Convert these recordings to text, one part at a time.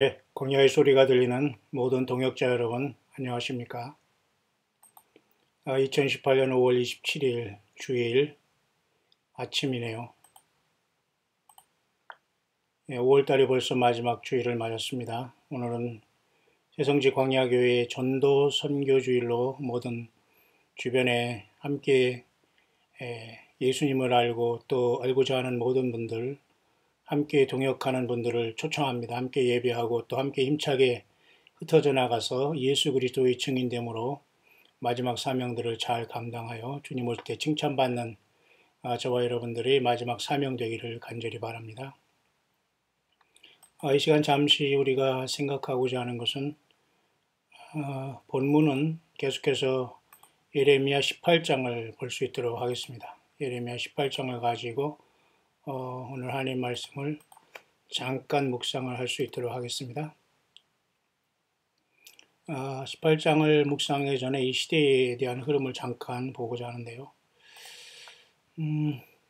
네, 공야의 소리가 들리는 모든 동역자 여러분, 안녕하십니까? 2018년 5월 27일 주일 아침이네요. 5월달이 벌써 마지막 주일을 맞았습니다. 오늘은 새성지 광야교회의 전도 선교주일로 모든 주변에 함께 예수님을 알고 또 알고자 하는 모든 분들, 함께 동역하는 분들을 초청합니다. 함께 예배하고 또 함께 힘차게 흩어져 나가서 예수 그리스도의 증인됨으로 마지막 사명들을 잘 감당하여 주님 올 때 칭찬받는 저와 여러분들의 마지막 사명 되기를 간절히 바랍니다. 이 시간 잠시 우리가 생각하고자 하는 것은 본문은 계속해서 예레미야 18장을 볼 수 있도록 하겠습니다. 예레미야 18장을 가지고 오늘 하나님 말씀을 잠깐 묵상을 할 수 있도록 하겠습니다. 18장을 묵상하기 전에 이 시대에 대한 흐름을 잠깐 보고자 하는데요.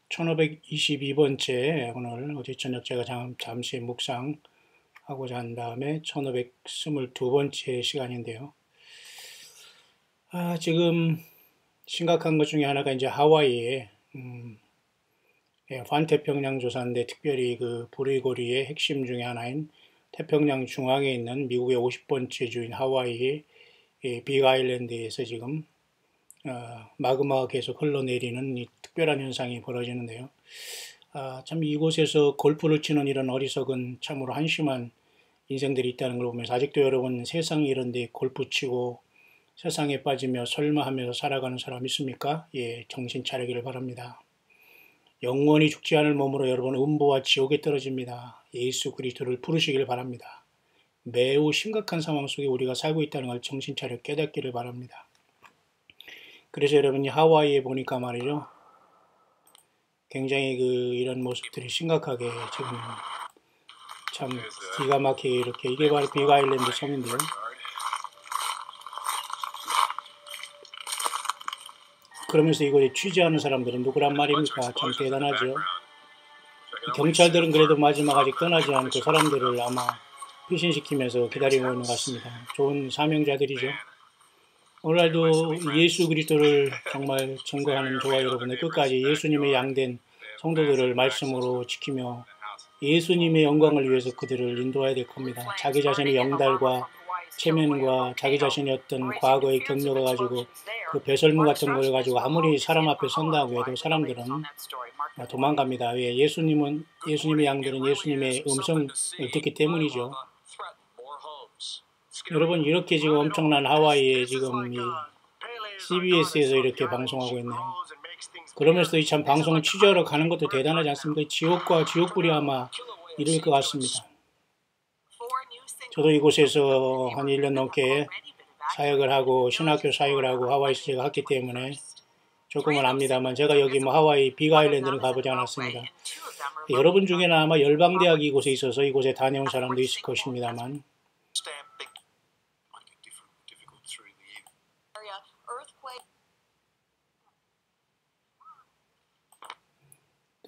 1522번째 오늘 어제 저녁 제가 잠시 묵상하고자 한 다음에 1522번째 시간인데요. 지금 심각한 것 중에 하나가 이제 하와이에 환태평양 조사인데 특별히 그 보리고리의 핵심 중에 하나인 태평양 중앙에 있는 미국의 50번째 주인 하와이의 빅 아일랜드에서 지금 마그마가 계속 흘러내리는 이 특별한 현상이 벌어지는데요. 참 이곳에서 골프를 치는 이런 어리석은 참으로 한심한 인생들이 있다는 걸 보면서 아직도 여러분 세상에 이런 데 골프 치고 세상에 빠지며 설마 하면서 살아가는 사람 있습니까? 예, 정신 차리기를 바랍니다. 영원히 죽지 않을 몸으로 여러분 음부와 지옥에 떨어집니다. 예수 그리스도를 부르시길 바랍니다. 매우 심각한 상황 속에 우리가 살고 있다는 걸 정신 차려 깨닫기를 바랍니다. 그래서 여러분이 하와이에 보니까 말이죠. 굉장히 이런 모습들이 심각하게 지금 참 기가 막히게 이게 바로 빅 아일랜드 섬인데요. 그러면서 이곳에 취재하는 사람들은 누구란 말입니까? 참 대단하죠. 경찰들은 그래도 마지막 아직 떠나지 않고 사람들을 아마 피신시키면서 기다리고 있는 것 같습니다. 좋은 사명자들이죠. 오늘날도 예수 그리스도를 정말 증거하는 저와 여러분의 끝까지 예수님의 양된 성도들을 말씀으로 지키며 예수님의 영광을 위해서 그들을 인도해야 될 겁니다. 자기 자신의 영달과 체면과 자기 자신의 어떤 과거의 경력을 가지고 그 배설물 같은 걸 가지고 아무리 사람 앞에 선다고 해도 사람들은 도망갑니다. 왜? 예수님의 양들은 예수님의 음성을 듣기 때문이죠. 여러분 이렇게 지금 엄청난 하와이에 지금 이 CBS에서 이렇게 방송하고 있네요. 그러면서도 이 참 방송을 취재하러 가는 것도 대단하지 않습니까? 지옥과 지옥불이 아마 이룰 것 같습니다. 저도 이곳에서 한 1년 넘게 사역을 하고 신학교 사역을 하고 하와이에서 제가 했기 때문에 조금은 압니다만 제가 여기 하와이 빅 아일랜드는 가보지 않았습니다. 여러분 중에는 아마 열방대학이 이곳에 있어서 이곳에 다녀온 사람도 있을 것입니다만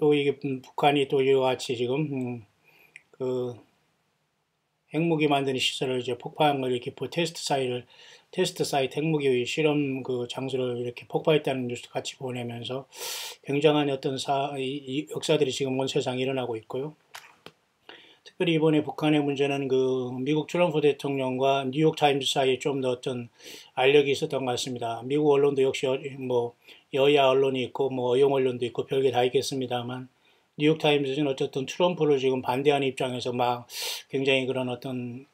또 이게 북한이 또 이와 같이 지금 그 핵무기 만드는 시설을 이제 폭파한 걸 이렇게 테스트 사이트 핵무기 실험 그 장소를 이렇게 폭파했다는 뉴스 같이 보내면서 굉장한 어떤 이 역사들이 지금 온 세상에 일어나고 있고요. 특별히 이번에 북한의 문제는 그 미국 트럼프 대통령과 뉴욕 타임즈 사이에 좀 더 어떤 알력이 있었던 것 같습니다. 미국 언론도 역시 여야 언론이 있고 어용 언론도 있고 별게 다 있겠습니다만 뉴욕 타임즈는 어쨌든 트럼프를 지금 반대하는 입장에서 막 굉장히 그런 어떤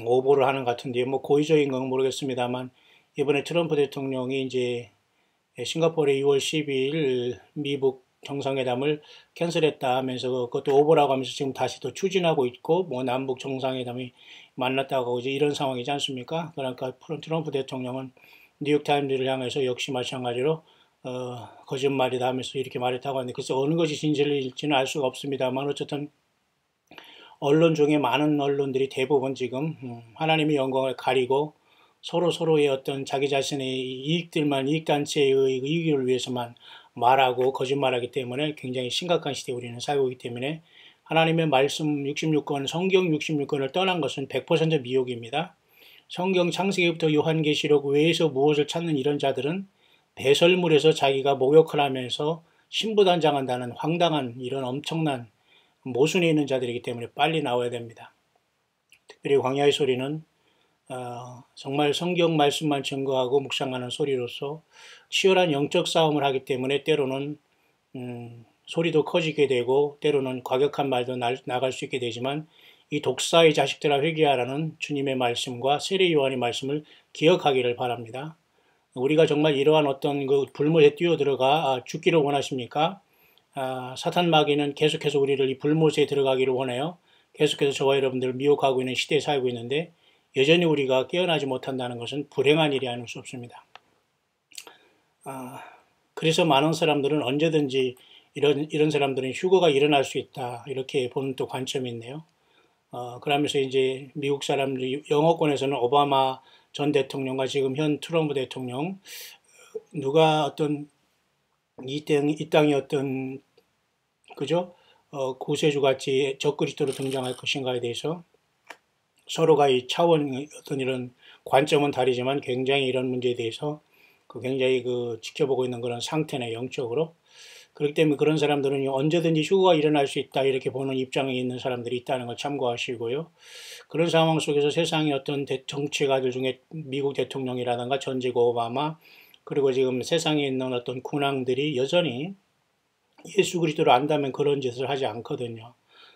오보를 하는 것 같은데 고의적인 건 모르겠습니다만 이번에 트럼프 대통령이 이제 싱가포르의 2월 12일 미국 정상회담을 캔슬했다 하면서 그것도 오보라고 하면서 지금 다시 또 추진하고 있고 남북 정상회담이 만났다고 이제 이런 상황이지 않습니까? 그러니까 트럼프 대통령은 뉴욕 타임즈를 향해서 역시 마찬가지로 거짓말이다 하면서 이렇게 말했다고 하는데 그래서 어느 것이 진실일지는 알 수가 없습니다만 어쨌든 언론 중에 많은 언론들이 대부분 지금 하나님의 영광을 가리고 서로의 어떤 자기 자신의 이익단체의 이익을 위해서만 말하고 거짓말하기 때문에 굉장히 심각한 시대에 우리는 살고 있기 때문에 하나님의 말씀 66권, 성경 66권을 떠난 것은 100% 미혹입니다. 성경 창세기부터 요한계시록 외에서 무엇을 찾는 이런 자들은 배설물에서 자기가 목욕을 하면서 신부단장한다는 황당한 이런 엄청난 모순에 있는 자들이기 때문에 빨리 나와야 됩니다. 특별히 광야의 소리는 정말 성경 말씀만 증거하고 묵상하는 소리로서 치열한 영적 싸움을 하기 때문에 때로는 소리도 커지게 되고 때로는 과격한 말도 나갈 수 있게 되지만 이 독사의 자식들아 회개하라는 주님의 말씀과 세례 요한의 말씀을 기억하기를 바랍니다. 우리가 정말 이러한 어떤 그 불못에 뛰어들어가 죽기를 원하십니까? 사탄 마귀는 계속해서 우리를 이 불못에 들어가기를 원해요. 계속해서 저와 여러분들을 미혹하고 있는 시대에 살고 있는데 여전히 우리가 깨어나지 못한다는 것은 불행한 일이 아닐 수 없습니다. 그래서 많은 사람들은 언제든지 이런 사람들은 휴거가 일어날 수 있다 이렇게 보는 또 관점이 있네요. 그러면서 이제 미국 사람들 영어권에서는 오바마 전 대통령과 지금 현 트럼프 대통령 누가 어떤 이 땅이 어떤 그죠? 구세주 같이 적그리스도로 등장할 것인가에 대해서 서로가 이 차원 어떤 이런 관점은 다르지만 굉장히 이런 문제에 대해서 굉장히 지켜보고 있는 그런 상태네 영적으로. 그렇기 때문에 그런 사람들은 언제든지 휴거가 일어날 수 있다 이렇게 보는 입장에 있는 사람들이 있다는 걸 참고하시고요. 그런 상황 속에서 세상의 어떤 정치가들 중에 미국 대통령이라든가 전 지구 오바마 그리고 지금 세상에 있는 어떤 군왕들이 여전히 예수 그리스도를 안다면 그런 짓을 하지 않거든요.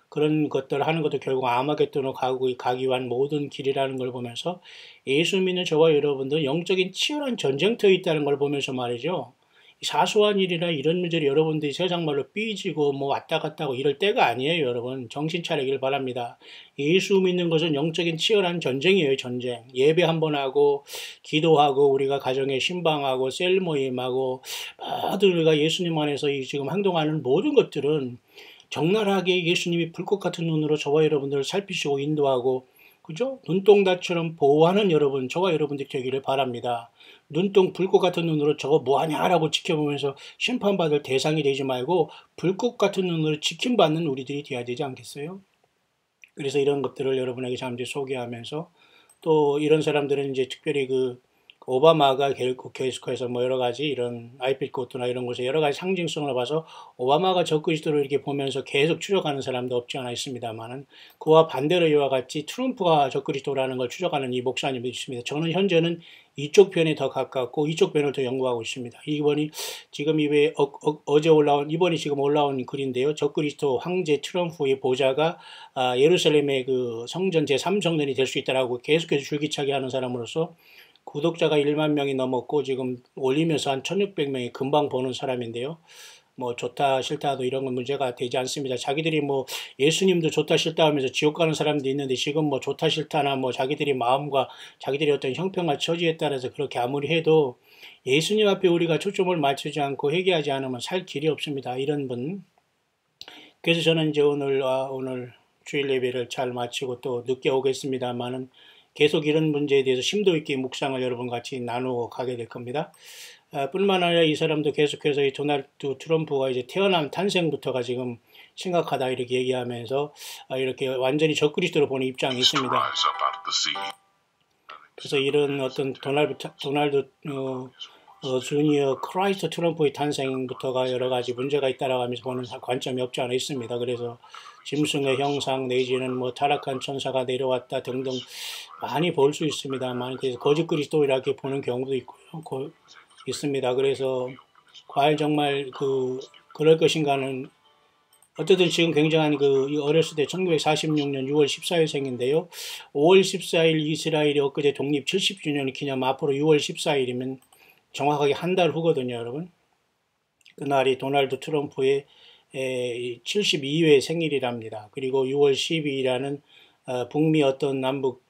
그런 것들을 하는 것도 결국 아마겟돈으로 가기 위한 모든 길이라는 걸 보면서 예수 믿는 저와 여러분도 영적인 치열한 전쟁터에 있다는 걸 보면서 말이죠. 사소한 일이나 이런 문제를 여러분들이 세상 말로 삐지고 뭐 왔다 갔다 하고 이럴 때가 아니에요, 여러분. 정신 차리길 바랍니다. 예수 믿는 것은 영적인 치열한 전쟁이에요, 전쟁. 예배 한번 하고 기도하고 우리가 가정에 신방하고 셀 모임하고 모두 우리가 예수님 안에서 지금 행동하는 모든 것들은 적나라하게 예수님이 불꽃 같은 눈으로 저와 여러분들을 살피시고 인도하고 그죠? 눈동자처럼 보호하는 여러분, 저와 여러분들이 되기를 바랍니다. 눈동 불꽃 같은 눈으로 저거 뭐하냐라고 지켜보면서 심판받을 대상이 되지 말고 불꽃 같은 눈으로 지킴받는 우리들이 되어야 되지 않겠어요? 그래서 이런 것들을 여러분에게 잠시 소개하면서 또 이런 사람들은 이제 특별히 오바마가 결국 계속해서 뭐 여러 가지 이런 아이필 코트나 이런 곳에 여러 가지 상징성을 봐서 오바마가 적그리스도를 이렇게 보면서 계속 추적하는 사람도 없지 않아 있습니다만은 그와 반대로 이와 같이 트럼프가 적그리스도라는 걸 추적하는 이 목사님도 있습니다. 저는 현재는 이쪽 편에 더 가깝고 이쪽 편을 더 연구하고 있습니다. 이번이 지금 어제 올라온 이번이 지금 올라온 글인데요. 적그리스도 황제 트럼프의 보좌가 예루살렘의 성전 제3성전이 될 수 있다라고 계속해서 줄기차게 하는 사람으로서 구독자가 1만 명이 넘었고 지금 올리면서 한 1600명이 금방 보는 사람인데요. 뭐 좋다 싫다도 이런 건 문제가 되지 않습니다. 자기들이 뭐 예수님도 좋다 싫다 하면서 지옥 가는 사람도 있는데 지금 뭐 좋다 싫다나 뭐 자기들이 마음과 자기들이 어떤 형평과 처지에 따라서 그렇게 아무리 해도 예수님 앞에 우리가 초점을 맞추지 않고 회개하지 않으면 살 길이 없습니다. 이런 분. 그래서 저는 이제 오늘 주일 예배를 잘 마치고 또 늦게 오겠습니다만은 계속 이런 문제에 대해서 심도 있게 묵상을 여러분 같이 나누어 가게 될 겁니다. 뿐만 아니라 이 사람도 계속해서 이 도널드 트럼프가 이제 태어난 탄생부터가 지금 심각하다 이렇게 얘기하면서 이렇게 완전히 적그리스도로 보는 입장이 있습니다. 그래서 이런 어떤 도널드 주니어 크라이스트 트럼프의 탄생부터가 여러 가지 문제가 있다라고 하면서 보는 관점이 없지 않아 있습니다. 그래서 짐승의 형상 내지는 뭐 타락한 천사가 내려왔다 등등 많이 볼 수 있습니다만 그래서 거짓 그리스도 이렇게 보는 경우도 있습니다. 그래서 과연 정말 그럴 것인가는 어쨌든 지금 굉장한 어렸을 때 1946년 6월 14일 생인데요. 5월 14일 이스라엘이 엊그제 독립 70주년을 기념 앞으로 6월 14일이면 정확하게 한 달 후거든요, 여러분. 그날이 도널드 트럼프의 72회 생일이랍니다. 그리고 6월 12일이라는 북미 어떤 남북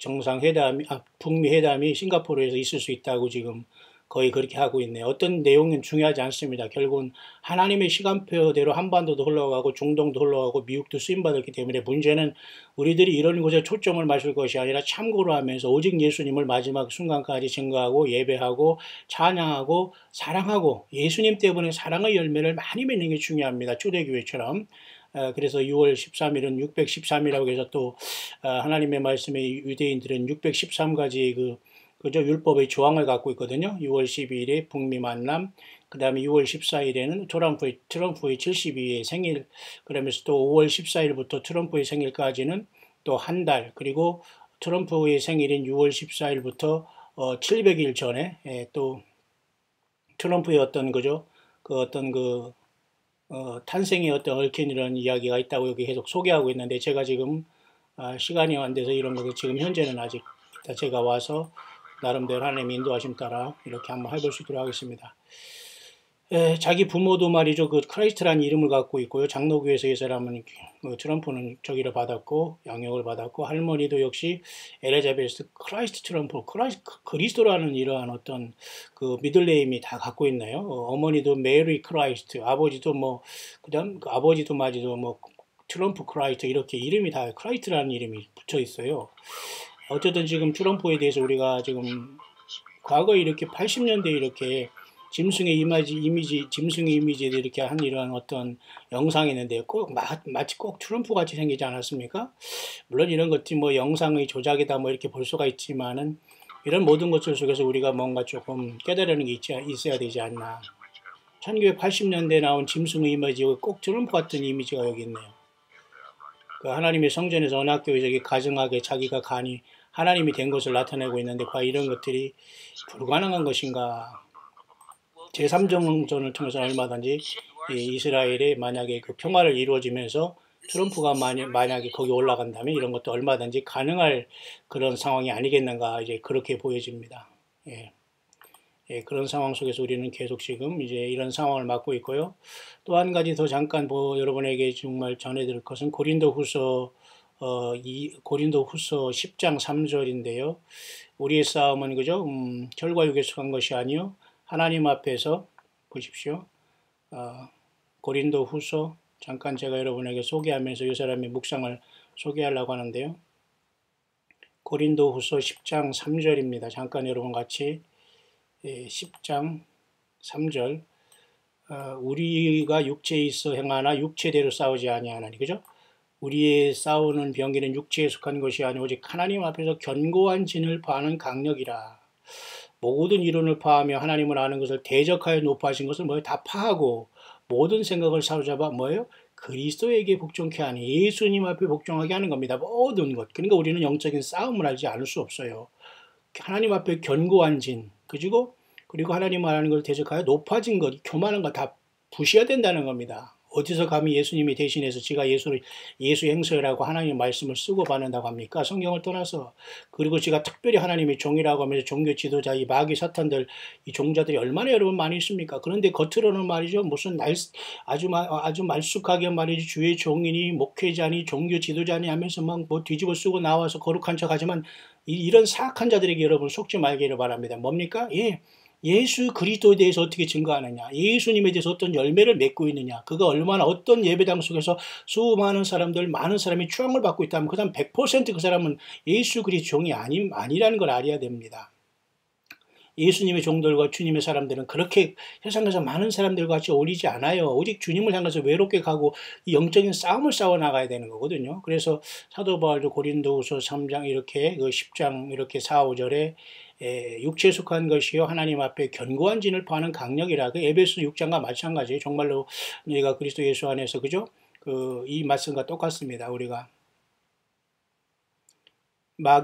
북미 회담이 싱가포르에서 있을 수 있다고 지금 거의 그렇게 하고 있네요. 어떤 내용은 중요하지 않습니다. 결국은 하나님의 시간표대로 한반도도 흘러가고 중동도 흘러가고 미국도 쓰임받았기 때문에 문제는 우리들이 이런 곳에 초점을 맞출 것이 아니라 참고로 하면서 오직 예수님을 마지막 순간까지 증거하고 예배하고 찬양하고 사랑하고 예수님 때문에 사랑의 열매를 많이 맺는 게 중요합니다. 초대교회처럼. 그래서 6월 13일은 613이라고 해서 또 하나님의 말씀에 유대인들은 613가지 그저 율법의 조항을 갖고 있거든요. 6월 12일에 북미 만남, 그 다음에 6월 14일에는 트럼프의 72의 생일, 그러면서 또 5월 14일부터 트럼프의 생일까지는 또 한 달, 그리고 트럼프의 생일인 6월 14일부터 700일 전에 또 트럼프의 어떤 그죠? 그 어떤 탄생의 어떤 얽힌 이런 이야기가 있다고 여기 계속 소개하고 있는데 제가 지금 시간이 안 돼서 이런 것도 지금 현재는 아직 제가 와서 나름대로 하나님의 인도하심 따라 이렇게 한번 해볼 수 있도록 하겠습니다. 자기 부모도 말이죠. 그 크라이스트라는 이름을 갖고 있고요. 장로교에서 이 사람은 트럼프는 저기를 받았고 양육을 받았고 할머니도 역시 엘리자베스 크라이스트 트럼프 그리스도라는 이러한 어떤 그 미들네임이 다 갖고 있나요? 어머니도 메리 크라이스트, 아버지도 그다음 그 아버지도 마지도 트럼프 크라이스트 이렇게 이름이 다 크라이스트라는 이름이 붙여 있어요. 어쨌든 지금 트럼프에 대해서 우리가 지금 과거에 이렇게 80년대 이렇게 짐승의 이미지들 이렇게 한 이러한 어떤 영상이 있는데 꼭 마치 꼭 트럼프 같이 생기지 않았습니까? 물론 이런 것들이 영상의 조작이다 이렇게 볼 수가 있지만은 이런 모든 것들 속에서 우리가 뭔가 조금 깨달으는 게 있어야 되지 않나. 1980년대에 나온 짐승의 이미지가 꼭 트럼프 같은 이미지가 여기 있네요. 그 하나님의 성전에서 언약교에서 가증하게 자기가 간이 하나님이 된 것을 나타내고 있는데 과연 이런 것들이 불가능한 것인가? 제3정전을 통해서 얼마든지 이스라엘에 만약에 그 평화를 이루어지면서 트럼프가 만약에 거기 올라간다면 이런 것도 얼마든지 가능할 그런 상황이 아니겠는가 이제 그렇게 보여집니다. 그런 상황 속에서 우리는 계속 지금 이제 이런 상황을 맞고 있고요. 또 한 가지 더 잠깐 여러분에게 정말 전해드릴 것은 고린도후서 10장 3절인데요. 우리의 싸움은 그죠? 혈과 육에 속한 것이 아니요 하나님 앞에서 보십시오. 고린도후서 잠깐 제가 여러분에게 소개하면서 이 사람의 묵상을 소개하려고 하는데요. 고린도후서 10장 3절입니다. 잠깐 여러분 같이 10장 3절 우리가 육체에 있어 행하나 육체대로 싸우지 아니하나니 그죠? 우리의 싸우는 병기는 육체에 속한 것이 아니오 오직 하나님 앞에서 견고한 진을 파는 강력이라. 모든 이론을 파하며 하나님을 아는 것을 대적하여 높아진 것을 다 파하고 모든 생각을 사로잡아 그리스도에게 복종케 하니 예수님 앞에 복종하게 하는 겁니다. 모든 것. 그러니까 우리는 영적인 싸움을 하지 않을 수 없어요. 하나님 앞에 견고한 진, 그리고 하나님을 아는 것을 대적하여 높아진 것, 교만한 것 다 부셔야 된다는 겁니다. 어디서 감히 예수님이 대신해서 지가 예수 행서라고 하나님의 말씀을 쓰고 받는다고 합니까? 성경을 떠나서. 그리고 지가 특별히 하나님의 종이라고 하면서 종교 지도자, 이 마귀 사탄들, 이 종자들이 얼마나 여러분 많이 있습니까? 그런데 겉으로는 말이죠. 무슨 아주 말쑥하게 말이죠. 주의 종이니, 목회자니, 종교 지도자니 하면서 뒤집어 쓰고 나와서 거룩한 척 하지만 이런 사악한 자들에게 여러분 속지 말기를 바랍니다. 뭡니까? 예수 그리스도에 대해서 어떻게 증거하느냐, 예수님에 대해서 어떤 열매를 맺고 있느냐, 그가 얼마나 어떤 예배당 속에서 많은 사람이 추앙을 받고 있다면 그 사람 100% 그 사람은 예수 그리스도 종이 아니라는 걸 알아야 됩니다. 예수님의 종들과 주님의 사람들은 그렇게 세상에서 많은 사람들과 같이 어울리지 않아요. 오직 주님을 향해서 외롭게 가고 이 영적인 싸움을 싸워 나가야 되는 거거든요. 그래서 사도 바울도 고린도후서 3장 이렇게 10장 이렇게 4, 5절에 육체에 속한 것이요 하나님 앞에 견고한 진을 파는 강력이라. 에베소 6장과 마찬가지예요. 정말로 우리가 그리스도 예수 안에서 그죠? 이 말씀과 똑같습니다. 우리가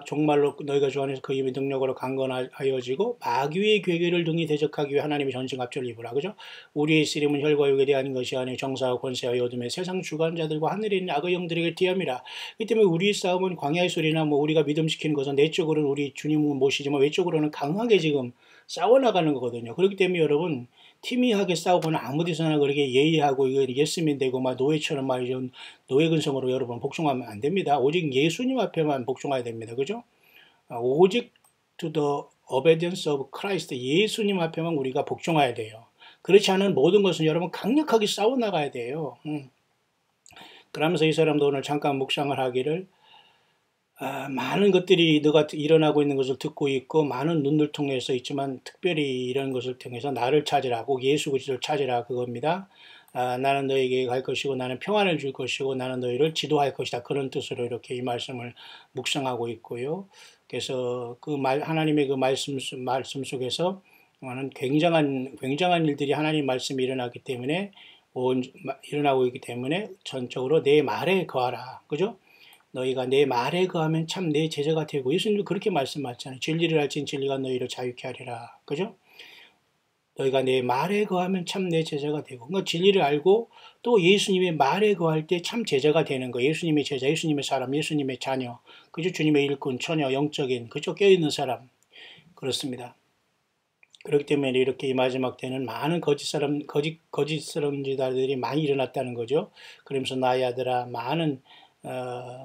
정말로 너희가 주 안에서 그 힘의 능력으로 강건하여지고 마귀의 괴계를 등이 대적하기 위해 하나님의 전승갑주를 입으라. 그죠? 우리의 쓰림은 혈과 육에 대한 것이 아니요 정사와 권세와 어둠의 세상 주관자들과 하늘에 있는 악의 영들에게 대함이라. 이 때문에 우리의 싸움은 광야의 소리나 우리가 믿음시키는 것은 내적으로는 우리 주님을 모시지만 외적으로는 강하게 지금 싸워나가는 거거든요. 그렇기 때문에 여러분 티미하게 싸우거나 아무 데서나 그렇게 예의하고 이거 예스맨 되고 노예처럼 말이죠. 노예 근성으로 여러분 복종하면 안 됩니다. 오직 예수님 앞에만 복종해야 됩니다. 그죠? 오직 to the obedience of Christ, 예수님 앞에만 우리가 복종해야 돼요. 그렇지 않은 모든 것은 여러분 강력하게 싸워나가야 돼요. 그러면서 이 사람도 오늘 잠깐 묵상을 하기를 많은 것들이 너가 일어나고 있는 것을 듣고 있고 많은 눈을 통해서 있지만 특별히 이런 것을 통해서 나를 찾으라, 꼭 예수 그리스도를 찾으라 그겁니다. 나는 너에게 갈 것이고 나는 평안을 줄 것이고 나는 너희를 지도할 것이다. 그런 뜻으로 이렇게 이 말씀을 묵상하고 있고요. 그래서 하나님의 그 말씀 속에서 는 굉장한 일들이 하나님 말씀이 일어나기 때문에 일어나고 있기 때문에 전적으로 내 말에 거하라. 그죠? 너희가 내 말에 거하면 참 내 제자가 되고 예수님도 그렇게 말씀하셨잖아요. 진리를 알진 진리가 너희를 자유케 하리라. 그죠? 너희가 내 말에 거하면 참 내 제자가 되고 그러니까 진리를 알고 또 예수님의 말에 거할 때 참 제자가 되는 거예요. 예수님의 제자, 예수님의 사람, 예수님의 자녀, 그죠? 주님의 일꾼, 처녀, 영적인, 그죠? 껴있는 사람. 그렇습니다. 그렇기 때문에 이렇게 이 마지막 때는 많은 거짓 선지자들이 많이 일어났다는 거죠. 그러면서 나의 아들아, 많은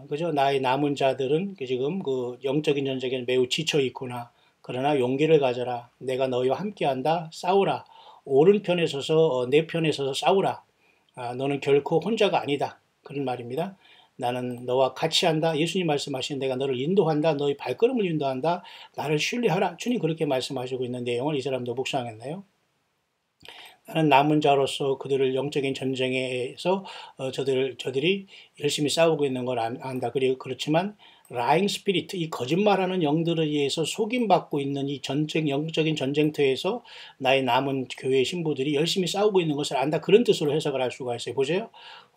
그죠? 나의 남은 자들은 지금 그 영적인 전쟁에 매우 지쳐 있구나. 그러나 용기를 가져라. 내가 너희와 함께한다. 싸우라. 오른편에 서서 내 편에 서서 싸우라. 너는 결코 혼자가 아니다. 그런 말입니다. 나는 너와 같이 한다. 예수님 말씀하신 내가 너를 인도한다. 너의 발걸음을 인도한다. 나를 신뢰하라. 주님 그렇게 말씀하시고 있는 내용을 이 사람도 묵상했나요? 나는 남은 자로서 그들을 영적인 전쟁에서 저들이 열심히 싸우고 있는 걸 안다. 그리고 그렇지만 라잉 스피리트, 이 거짓말하는 영들에 의해서 속임받고 있는 이 영적인 전쟁터에서 나의 남은 교회 신부들이 열심히 싸우고 있는 것을 안다. 그런 뜻으로 해석을 할 수가 있어요. 보세요.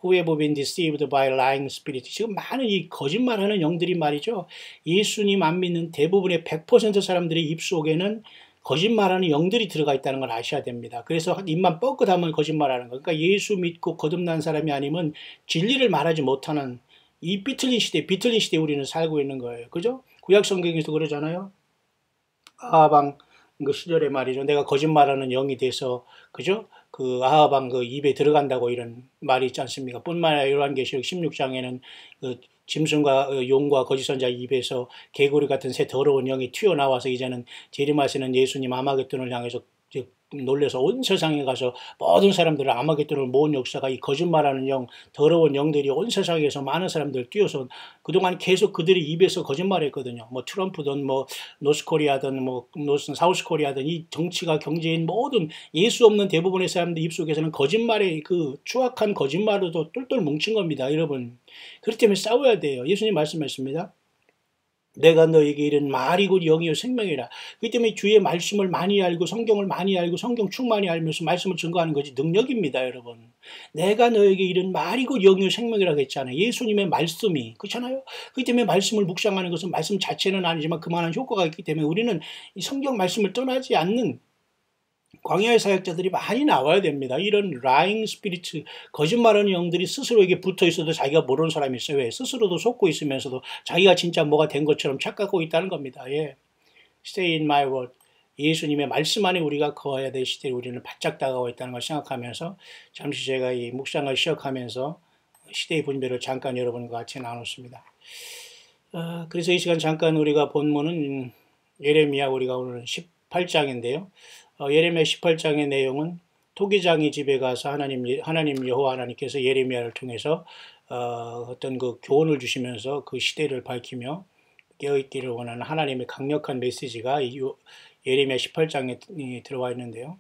Who have been deceived by lying spirit. 지금 많은 이 거짓말하는 영들이 말이죠. 예수님 안 믿는 대부분의 100% 사람들의 입속에는 거짓말하는 영들이 들어가 있다는 걸 아셔야 됩니다. 그래서 입만 뻐끗하면 거짓말하는 거. 그러니까 예수 믿고 거듭난 사람이 아니면 진리를 말하지 못하는 이 비틀린 시대에 우리는 살고 있는 거예요. 그죠? 구약 성경에서 그러잖아요. 아하방 그 시절에 말이죠. 내가 거짓말하는 영이 돼서 그죠? 그 아하방 그 입에 들어간다고 이런 말이 있지 않습니까? 뿐만 아니라 요한계시록 16장에는 그 짐승과 용과 거짓 선자 입에서 개구리 같은 새 더러운 영이 튀어나와서 이제는 재림하시는 예수님 아마겟돈을 향해서 놀래서 온 세상에 가서 모든 사람들을 아마겟돈을 모은 역사가 이 거짓말하는 영, 더러운 영들이 온 세상에서 많은 사람들 뛰어서 그동안 계속 그들이 입에서 거짓말했거든요. 뭐 트럼프든 뭐 노스코리아든 뭐 사우스코리아든 이 정치가 경제인 모든 예수 없는 대부분의 사람들 입속에서는 거짓말의 그 추악한 거짓말로도 똘똘 뭉친 겁니다. 여러분. 그렇기 때문에 싸워야 돼요. 예수님 말씀하셨습니다. 내가 너에게 이른 말이고 영이요 생명이라. 그렇기 때문에 주의 말씀을 많이 알고 성경을 많이 알고 성경 충만히 알면서 말씀을 증거하는 것이 능력입니다. 여러분. 내가 너에게 이른 말이고 영이요 생명이라고 했잖아요. 예수님의 말씀이. 그렇잖아요. 그렇기 때문에 말씀을 묵상하는 것은 말씀 자체는 아니지만 그만한 효과가 있기 때문에 우리는 이 성경 말씀을 떠나지 않는 광야의 사역자들이 많이 나와야 됩니다. 이런 라잉 스피리트, 거짓말하는 영들이 스스로에게 붙어 있어도 자기가 모르는 사람이 있어요. 왜? 스스로도 속고 있으면서도 자기가 진짜 뭐가 된 것처럼 착각하고 있다는 겁니다. 예. Stay in my word. 예수님의 말씀 안에 우리가 거해야 될 시대에 우리는 바짝 다가오고 있다는 걸 생각하면서 잠시 제가 이 묵상을 시작하면서 시대의 분별을 잠깐 여러분과 같이 나눴습니다. 그래서 이 시간 잠깐 우리가 본문은 예레미야 우리가 오늘 18장인데요. 예레미야 18장의 내용은 토기장이 집에 가서 하나님 여호와 하나님께서 예레미야를 통해서 어떤 그 교훈을 주시면서 그 시대를 밝히며 깨어있기를 원하는 하나님의 강력한 메시지가 예레미야 18장에 들어와 있는데요.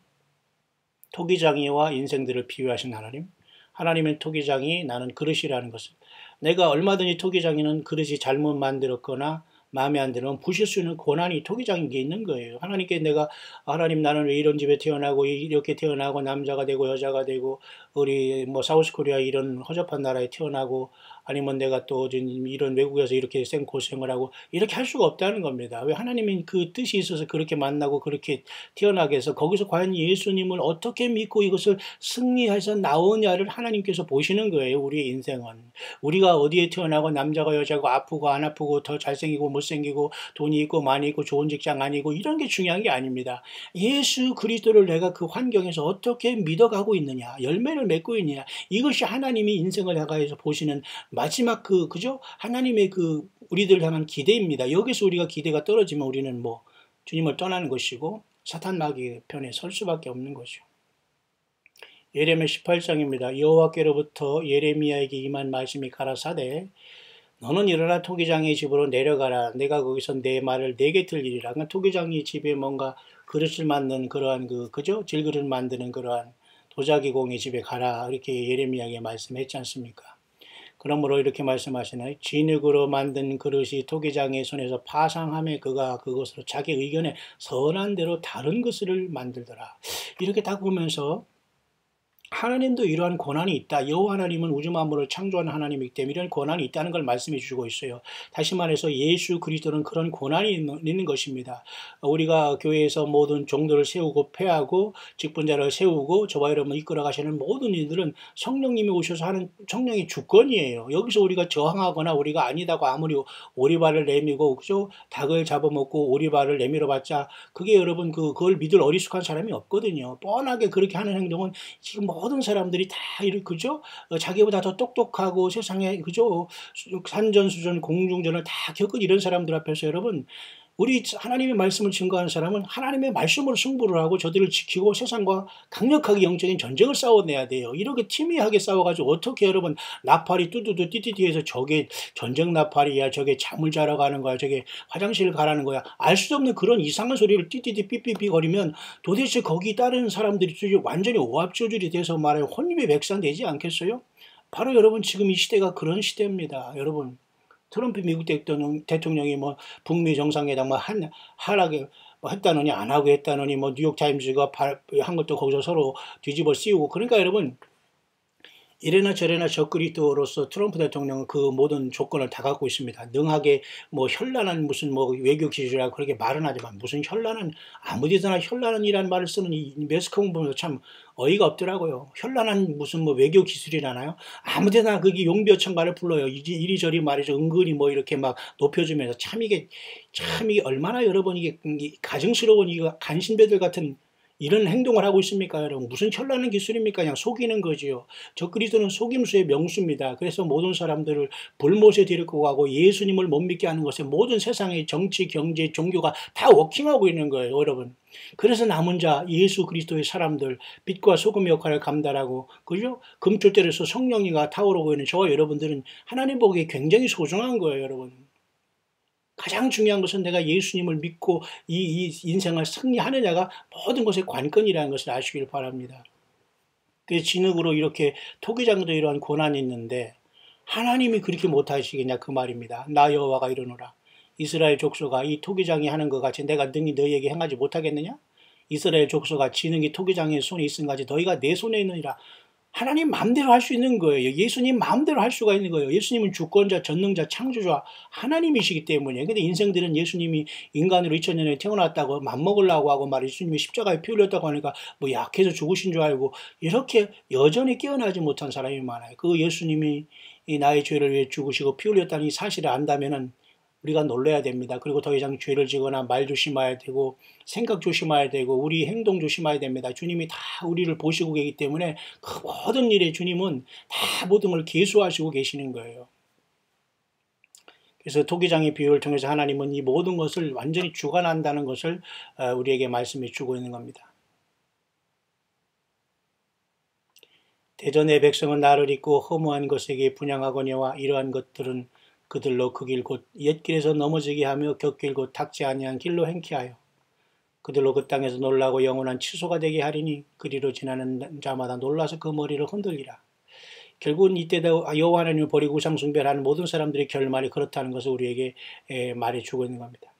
토기장이와 인생들을 비유하신 하나님의 토기장이 나는 그릇이라는 것을 내가 얼마든지 토기장이는 그릇이 잘못 만들었거나 마음에 안 들면 부실 수 있는 권한이 토기장에게 있는 거예요. 하나님께 하나님 나는 왜 이런 집에 태어나고 이렇게 태어나고 남자가 되고 여자가 되고 우리 뭐 사우스코리아 이런 허접한 나라에 태어나고 아니면 내가 또 이런 외국에서 이렇게 생고생을 하고 이렇게 할 수가 없다는 겁니다. 왜 하나님이 그 뜻이 있어서 그렇게 만나고 그렇게 태어나게 해서 거기서 과연 예수님을 어떻게 믿고 이것을 승리해서 나오냐를 하나님께서 보시는 거예요. 우리의 인생은. 우리가 어디에 태어나고 남자가 여자고 아프고 안 아프고 더 잘생기고 못생기고 돈이 있고 많이 있고 좋은 직장 아니고 이런 게 중요한 게 아닙니다. 예수 그리스도를 내가 그 환경에서 어떻게 믿어가고 있느냐 열매를 맺고 있느냐 이것이 하나님이 인생을 향해서 보시는 마지막 그죠? 하나님의 우리들 향한 기대입니다. 여기서 우리가 기대가 떨어지면 우리는 뭐 주님을 떠나는 것이고 사탄 마귀의 편에 설 수밖에 없는 거죠. 예레미야 18장입니다. 여호와께로부터 예레미야에게 임한 말씀이 가라사대 너는 일어나 토기장의 집으로 내려가라. 내가 거기서 내 말을 내게 들리리라. 그러니까 토기장의 집에 뭔가 그릇을 만드는 그러한 그죠? 질그릇 만드는 그러한 도자기공의 집에 가라 이렇게 예레미야에게 말씀했지 않습니까? 그러므로 이렇게 말씀하시나요? 진흙으로 만든 그릇이 토기장의 손에서 파상함에 그가 그것으로 자기 의견에 선한 대로 다른 것을 만들더라. 이렇게 딱 보면서 하나님도 이러한 권한이 있다. 여호와 하나님은 우주 만물을 창조한 하나님이기 때문에 이런 권한이 있다는 걸 말씀해 주고 있어요. 다시 말해서 예수 그리스도는 그런 권한이 있는 것입니다. 우리가 교회에서 모든 종들을 세우고 폐하고 직분자를 세우고 저와 여러분을 이끌어 가시는 모든 일들은 성령님이 오셔서 하는 성령의 주권이에요. 여기서 우리가 저항하거나 우리가 아니다고 아무리 오리발을 내밀고 그죠? 닭을 잡아먹고 오리발을 내밀어 봤자 그게 여러분 그걸 믿을 어리숙한 사람이 없거든요. 뻔하게 그렇게 하는 행동은 지금 모든 사람들이 다 이렇게 그죠? 자기보다 더 똑똑하고 세상에 그죠? 산전수전 공중전을 다 겪은 이런 사람들 앞에서 여러분 우리 하나님의 말씀을 증거하는 사람은 하나님의 말씀으로 승부를 하고 저들을 지키고 세상과 강력하게 영적인 전쟁을 싸워내야 돼요. 이렇게 팀이하게 싸워가지고 어떻게 여러분 나팔이 뚜두두 띠띠띠해서 저게 전쟁 나팔이야, 저게 잠을 자러 가는 거야, 저게 화장실 가라는 거야, 알 수 없는 그런 이상한 소리를 띠띠띠 삐삐삐 거리면 도대체 거기 따르는 사람들이 완전히 오합조절이 돼서 말하여 혼입의 백성되지 않겠어요? 바로 여러분 지금 이 시대가 그런 시대입니다. 여러분 트럼프 미국 대통령이 뭐 북미 정상회담 뭐 하락에 뭐 했다느니 안 하고 했다느니 뭐 뉴욕 타임즈가 한 것도 거기서 서로 뒤집어 씌우고 그러니까 여러분 이래나 저래나 적그리스도로서 트럼프 대통령은 그 모든 조건을 다 갖고 있습니다. 능하게 뭐 현란한 무슨 뭐 외교 기술이라고 그렇게 말은 하지만 무슨 현란한 아무데서나 현란한이라는 말을 쓰는 이 매스컴 보면서 참 어이가 없더라고요. 현란한 무슨 뭐 외교 기술이라나요? 아무데나 그게 용비어천가를 불러요. 이리저리 말이죠. 은근히 뭐 이렇게 막 높여주면서 참 이게 얼마나 여러분 이게 가증스러운 이 간신배들 같은 이런 행동을 하고 있습니까, 여러분? 무슨 현란한 기술입니까? 그냥 속이는 거지요. 저 그리스도는 속임수의 명수입니다. 그래서 모든 사람들을 불못에 데리고 가고 예수님을 못 믿게 하는 것에 모든 세상의 정치, 경제, 종교가 다 워킹하고 있는 거예요, 여러분. 그래서 남은 자 예수 그리스도의 사람들 빛과 소금의 역할을 감당하고 그죠? 금줄대로서 성령이가 타오르고 있는 저와 여러분들은 하나님 보기에 굉장히 소중한 거예요, 여러분. 가장 중요한 것은 내가 예수님을 믿고 이 인생을 승리하느냐가 모든 것의 관건이라는 것을 아시길 바랍니다. 그 진흙으로 이렇게 토기장도 이러한 고난이 있는데 하나님이 그렇게 못하시겠냐 그 말입니다. 나 여호와가 이르노라. 이스라엘 족속아 이 토기장이 하는 것 같이 내가 능히 너희에게 행하지 못하겠느냐? 이스라엘 족속아 진흙이 토기장의 손에 있은 같이 너희가 내 손에 있느니라. 하나님 마음대로 할 수 있는 거예요. 예수님 마음대로 할 수가 있는 거예요. 예수님은 주권자, 전능자, 창조자 하나님이시기 때문에. 근데 인생들은 예수님이 인간으로 2000년에 태어났다고 맘먹으려고 하고 말이죠. 예수님이 십자가에 피 흘렸다고 하니까 뭐 약해서 죽으신 줄 알고 이렇게 여전히 깨어나지 못한 사람이 많아요. 그 예수님이 이 나의 죄를 위해 죽으시고 피 흘렸다는 이 사실을 안다면은 우리가 놀라야 됩니다. 그리고 더 이상 죄를 지거나 말 조심해야 되고 생각 조심해야 되고 우리 행동 조심해야 됩니다. 주님이 다 우리를 보시고 계시기 때문에 그 모든 일에 주님은 다 모든 걸 계수하시고 계시는 거예요. 그래서 토기장의 비유를 통해서 하나님은 이 모든 것을 완전히 주관한다는 것을 우리에게 말씀해 주고 있는 겁니다. 대전의 백성은 나를 잊고 허무한 것에게 분향하거니와 이러한 것들은 그들로 그 길 곧 옛길에서 넘어지게 하며 곁길 곧 닦지 아니한 길로 행케하여 그들로 그 땅에서 놀라고 영원한 취소가 되게 하리니 그리로 지나는 자마다 놀라서 그 머리를 흔들리라. 결국은 이때도 여호와 하나님을 버리고 우상 숭배를 하는 모든 사람들의 결말이 그렇다는 것을 우리에게 말해주고 있는 겁니다.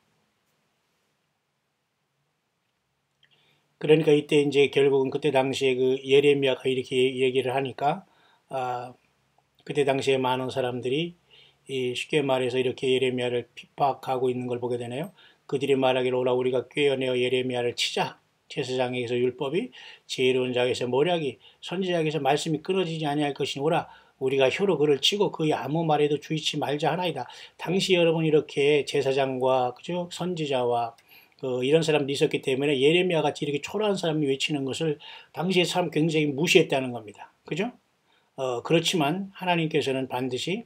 그러니까 이때 이제 결국은 그때 당시에 그 예레미야가 이렇게 얘기를 하니까 그때 당시에 많은 사람들이 쉽게 말해서 이렇게 예레미야를 핍박하고 있는 걸 보게 되네요. 그들이 말하기를 오라 우리가 꿰어내어 예레미야를 치자. 제사장에게서 율법이 지혜로운 자에게서 모략이 선지자에게서 말씀이 끊어지지 아니할 것이니 오라 우리가 혀로 그를 치고 그의 아무 말에도 주의치 말자 하나이다. 당시 여러분 이렇게 제사장과 그죠 선지자와 이런 사람들이 있었기 때문에 예레미야 같이 이렇게 초라한 사람이 외치는 것을 당시에 사람 굉장히 무시했다는 겁니다. 그죠? 그렇지만 하나님께서는 반드시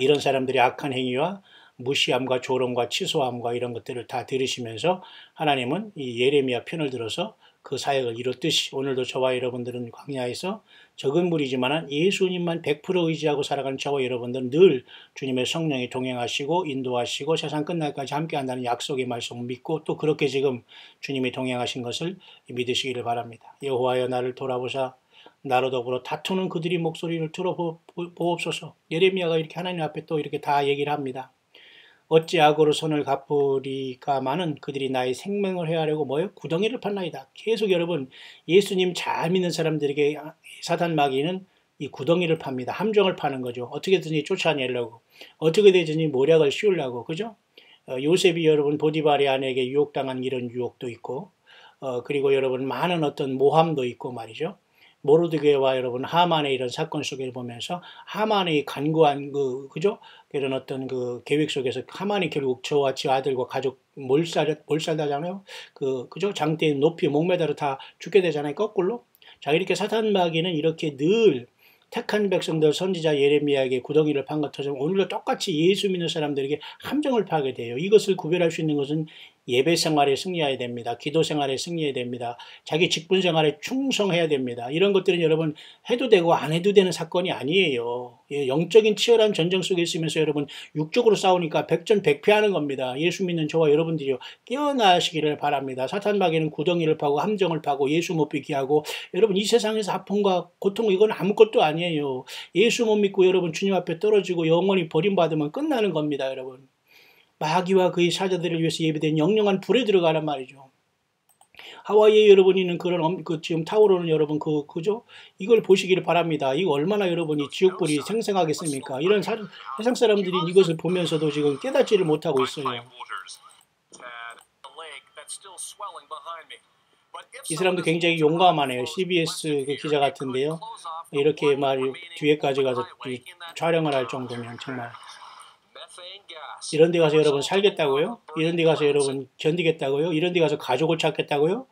이런 사람들의 악한 행위와 무시함과 조롱과 취소함과 이런 것들을 다 들으시면서 하나님은 이 예레미야 편을 들어서 그 사역을 이뤘듯이 오늘도 저와 여러분들은 광야에서 적은 무리지만 예수님만 100% 의지하고 살아가는 저와 여러분들은 늘 주님의 성령이 동행하시고 인도하시고 세상 끝날까지 함께한다는 약속의 말씀을 믿고 또 그렇게 지금 주님이 동행하신 것을 믿으시기를 바랍니다. 여호와여 나를 돌아보사 나로 더불어 다투는 그들이 목소리를 들어보옵소서. 예레미야가 이렇게 하나님 앞에 또 이렇게 다 얘기를 합니다. 어찌 악으로 손을 갚으리까마는 그들이 나의 생명을 해하려고 뭐요? 구덩이를 팠나이다. 계속 여러분 예수님 잘 믿는 사람들에게 사단 마귀는 이 구덩이를 팝니다. 함정을 파는 거죠. 어떻게든지 쫓아내려고 어떻게든지 모략을 씌우려고 그죠? 요셉이 여러분 보디발의 아내에게 유혹당한 이런 유혹도 있고 그리고 여러분 많은 어떤 모함도 있고 말이죠. 모르드게와 여러분 하만의 이런 사건 속에 보면서 하만의 간구한 그죠? 이런 어떤 그 계획 속에서 하만이 결국 저와 제 아들과 가족 몰살다잖아요. 그죠? 장대에 높이 목매달아 다 죽게 되잖아요. 거꾸로. 자, 이렇게 사탄 마귀는 이렇게 늘 택한 백성들 선지자 예레미야에게 구덩이를 판 것처럼 오늘도 똑같이 예수 믿는 사람들에게 함정을 파게 돼요. 이것을 구별할 수 있는 것은 예배 생활에 승리해야 됩니다. 기도 생활에 승리해야 됩니다. 자기 직분 생활에 충성해야 됩니다. 이런 것들은 여러분 해도 되고 안 해도 되는 사건이 아니에요. 영적인 치열한 전쟁 속에 있으면서 여러분 육적으로 싸우니까 백전백패하는 겁니다. 예수 믿는 저와 여러분들이요. 깨어나시기를 바랍니다. 사탄 마귀는 구덩이를 파고 함정을 파고 예수 못 믿게 하고 여러분 이 세상에서 아픔과 고통 이건 아무것도 아니에요. 예수 못 믿고 여러분 주님 앞에 떨어지고 영원히 버림받으면 끝나는 겁니다. 여러분. 마귀와 그의 사자들을 위해서 예배된 영영한 불에 들어가란 말이죠. 하와이에 여러분이 있는 그런 지금 타오르는 여러분 그죠? 이걸 보시기를 바랍니다. 이거 얼마나 여러분이 지옥불이 생생하겠습니까? 이런 세상 사람들이 이것을 보면서도 지금 깨닫지를 못하고 있어요. 이 사람도 굉장히 용감하네요. CBS 그 기자 같은데요. 이렇게 뒤에까지 가서 촬영을 할 정도면 정말. 이런 데 가서 여러분 살겠다고요? 이런 데 가서 여러분 견디겠다고요? 이런 데 가서 가족을 찾겠다고요?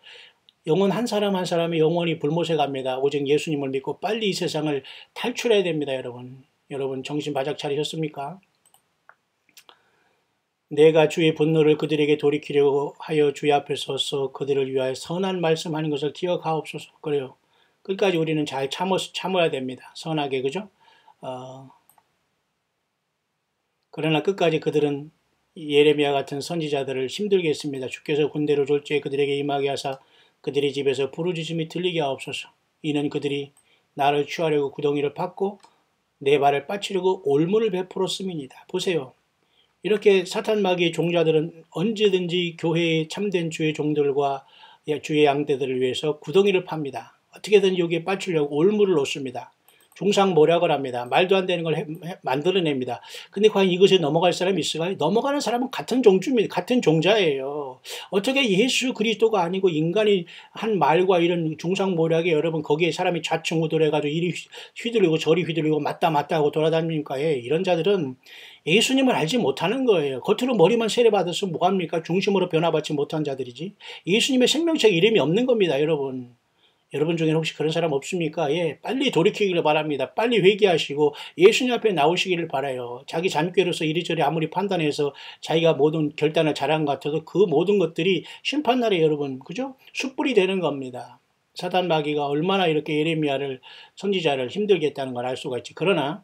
영혼 한 사람 한 사람이 영원히 불못에 갑니다. 오직 예수님을 믿고 빨리 이 세상을 탈출해야 됩니다. 여러분. 여러분 정신 바짝 차리셨습니까? 내가 주의 분노를 그들에게 돌이키려고 하여 주의 앞에 서서 그들을 위하여 선한 말씀하는 것을 기억하옵소서. 그래요. 끝까지 우리는 잘 참아야 됩니다. 선하게 그죠? 그러나 끝까지 그들은 예레미야 같은 선지자들을 힘들게 했습니다. 주께서 군대로 졸지에 그들에게 임하게 하사 그들의 집에서 부르짖음이 들리게 하옵소서. 이는 그들이 나를 취하려고 구덩이를 팠고 내 발을 빠치려고 올무를 베풀었음이니이다. 보세요. 이렇게 사탄 마귀의 종자들은 언제든지 교회의 참된 주의 종들과 주의 양떼들을 위해서 구덩이를 팝니다. 어떻게든 여기에 빠치려고 올무를 놓습니다. 중상모략을 합니다. 말도 안 되는 걸 만들어냅니다. 근데 과연 이것에 넘어갈 사람이 있을까요? 넘어가는 사람은 같은 종주입니다. 같은 종자예요. 어떻게 예수 그리스도가 아니고 인간이 한 말과 이런 중상모략에 여러분 거기에 사람이 좌충우돌해가지고 이리 휘둘리고 저리 휘둘리고 맞다 하고 돌아다닙니까? 이런 자들은 예수님을 알지 못하는 거예요. 겉으로 머리만 세례받아서 뭐합니까? 중심으로 변화받지 못한 자들이지. 예수님의 생명책 이름이 없는 겁니다. 여러분. 여러분 중에 혹시 그런 사람 없습니까? 빨리 돌이키기를 바랍니다. 빨리 회개하시고 예수님 앞에 나오시기를 바라요. 자기 잔꾀로서 이리저리 아무리 판단해서 자기가 모든 결단을 잘한 것 같아도 그 모든 것들이 심판날에 여러분 그죠? 숯불이 되는 겁니다. 사단 마귀가 얼마나 이렇게 예레미야를 선지자를 힘들게 했다는 걸 알 수가 있지. 그러나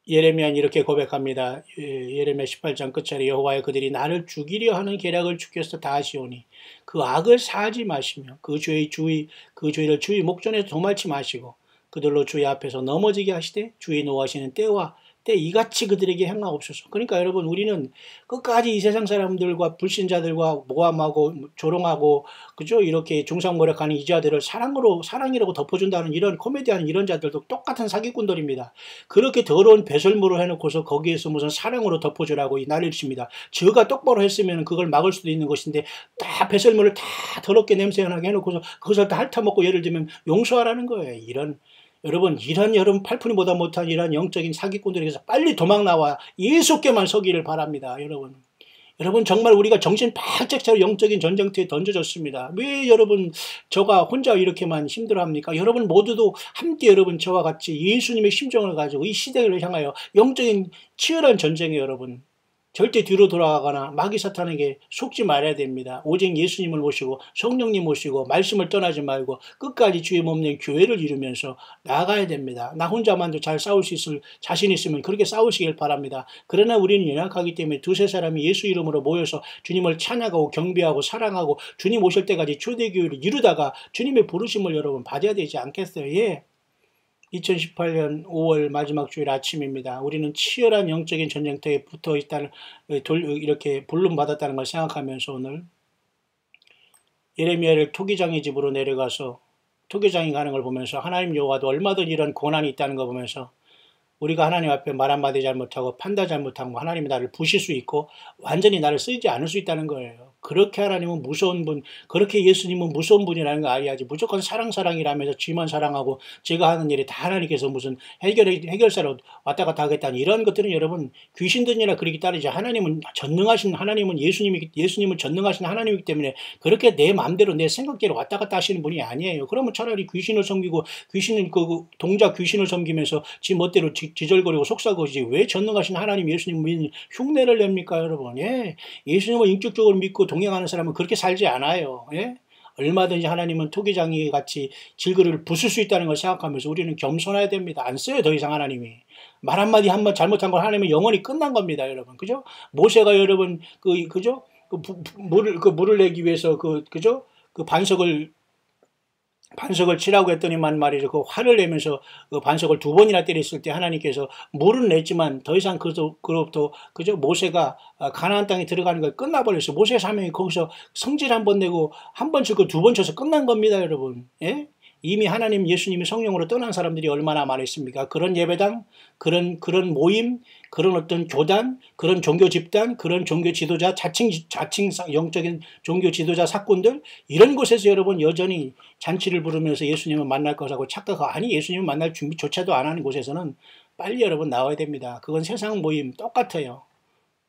예레미야는 이렇게 고백합니다. 예레미야 18장 끝자리 여호와여 그들이 나를 죽이려 하는 계략을 주께서 다 하시오니 그 악을 사하지 마시며 그 죄를 주의 목전에서 도말치 마시고 그들로 주의 앞에서 넘어지게 하시되 주의 노하시는 때와 때 이같이 그들에게 행하옵소서. 그러니까 여러분 우리는 끝까지 이 세상 사람들과 불신자들과 모함하고 조롱하고 그죠? 이렇게 중상모략하는 이 자들을 사랑이라고 덮어준다는 이런 코미디하는 이런 자들도 똑같은 사기꾼들입니다. 그렇게 더러운 배설물을 해놓고서 거기에서 무슨 사랑으로 덮어주라고 난리를 칩니다. 저가 똑바로 했으면 그걸 막을 수도 있는 것인데 다 배설물을 다 더럽게 냄새나게 해놓고서 그것을 다 핥아먹고 예를 들면 용서하라는 거예요. 여러분 팔푼이보다 못한 이런 영적인 사기꾼들에게서 빨리 도망 나와 예수께만 서기를 바랍니다. 여러분 정말 우리가 정신 바짝 차려 영적인 전쟁터에 던져졌습니다. 왜 여러분 저가 혼자 이렇게만 힘들어합니까? 여러분 모두도 함께 여러분 저와 같이 예수님의 심정을 가지고 이 시대를 향하여 영적인 치열한 전쟁에 여러분 절대 뒤로 돌아가거나 마귀 사탄에게 속지 말아야 됩니다. 오직 예수님을 모시고 성령님 모시고 말씀을 떠나지 말고 끝까지 주의 몸된 교회를 이루면서 나아가야 됩니다. 나 혼자만도 잘 싸울 수 있을 자신 있으면 그렇게 싸우시길 바랍니다. 그러나 우리는 연약하기 때문에 두세 사람이 예수 이름으로 모여서 주님을 찬양하고 경배하고 사랑하고 주님 오실 때까지 초대교회를 이루다가 주님의 부르심을 여러분 받아야 되지 않겠어요? 예. 2018년 5월 마지막 주일 아침입니다. 우리는 치열한 영적인 전쟁터에 붙어 있다는, 이렇게 불름받았다는 걸 생각하면서 오늘 예레미야를 토기장의 집으로 내려가서 토기장이 가는 걸 보면서 하나님 여호와도 얼마든지 이런 고난이 있다는 걸 보면서 우리가 하나님 앞에 말 한마디 잘못하고 판단 잘못하고 하나님이 나를 부실 수 있고 완전히 나를 쓰지 않을 수 있다는 거예요. 그렇게 하나님은 무서운 분, 그렇게 예수님은 무서운 분이라는 거 알아야지. 무조건 사랑이라면서 쥐만 사랑하고 제가 하는 일이 다 하나님께서 무슨 해결사로 왔다 갔다 하겠다는 이런 것들은 여러분 귀신들이나 그렇게 따르지. 하나님은 전능하신 하나님은 예수님은 전능하신 하나님이기 때문에 그렇게 내 마음대로 내 생각대로 왔다 갔다 하시는 분이 아니에요. 그러면 차라리 귀신을 섬기고 귀신은 그 동작 귀신을 섬기면서 지 멋대로 지절거리고 속삭이지 왜 전능하신 하나님 예수님 믿는 흉내를 냅니까 여러분? 예. 예수님을 인격적으로 믿고 동행하는 사람은 그렇게 살지 않아요. 예? 얼마든지 하나님은 토기장이 같이 질그릇을 부술 수 있다는 걸 생각하면서 우리는 겸손해야 됩니다. 안 써요 더 이상 하나님이. 말 한마디 한번 잘못한 걸 하나님은 영원히 끝난 겁니다 여러분. 그죠? 모세가 여러분 그죠? 물을 내기 위해서 그죠? 그 반석을 치라고 했더니만 말이죠. 그 화를 내면서 그 반석을 2번이나 때렸을 때 하나님께서 물은 냈지만 더 이상 그로부터 그저 모세가 가나안 땅에 들어가는 걸 끝나버렸어요. 모세 사명이 거기서 성질 한 번 내고 한 번 치고 2번 쳐서 끝난 겁니다, 여러분. 예? 이미 하나님 예수님이 성령으로 떠난 사람들이 얼마나 많았습니까? 그런 예배당, 그런 모임, 그런 어떤 교단, 그런 종교 집단, 그런 종교 지도자, 자칭 영적인 종교 지도자 사건들 이런 곳에서 여러분 여전히 잔치를 부르면서 예수님을 만날 것하고 착각하고 아니 예수님을 만날 준비조차도 안 하는 곳에서는 빨리 여러분 나와야 됩니다. 그건 세상 모임 똑같아요.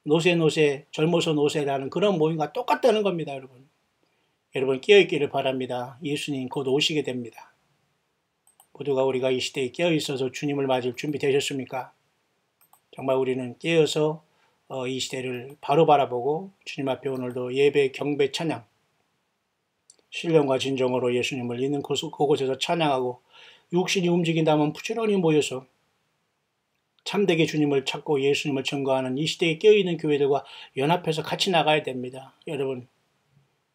노세 젊어서 노세라는 그런 모임과 똑같다는 겁니다, 여러분. 여러분 깨어있기를 바랍니다. 예수님 곧 오시게 됩니다. 모두가 우리가 이 시대에 깨어있어서 주님을 맞을 준비 되셨습니까? 정말 우리는 깨어서 이 시대를 바로 바라보고 주님 앞에 오늘도 예배, 경배, 찬양 신령과 진정으로 예수님을 있는 그곳에서 찬양하고 육신이 움직인다면 부지런히 모여서 참되게 주님을 찾고 예수님을 증거하는 이 시대에 깨어있는 교회들과 연합해서 같이 나가야 됩니다. 여러분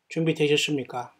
준비되셨습니까?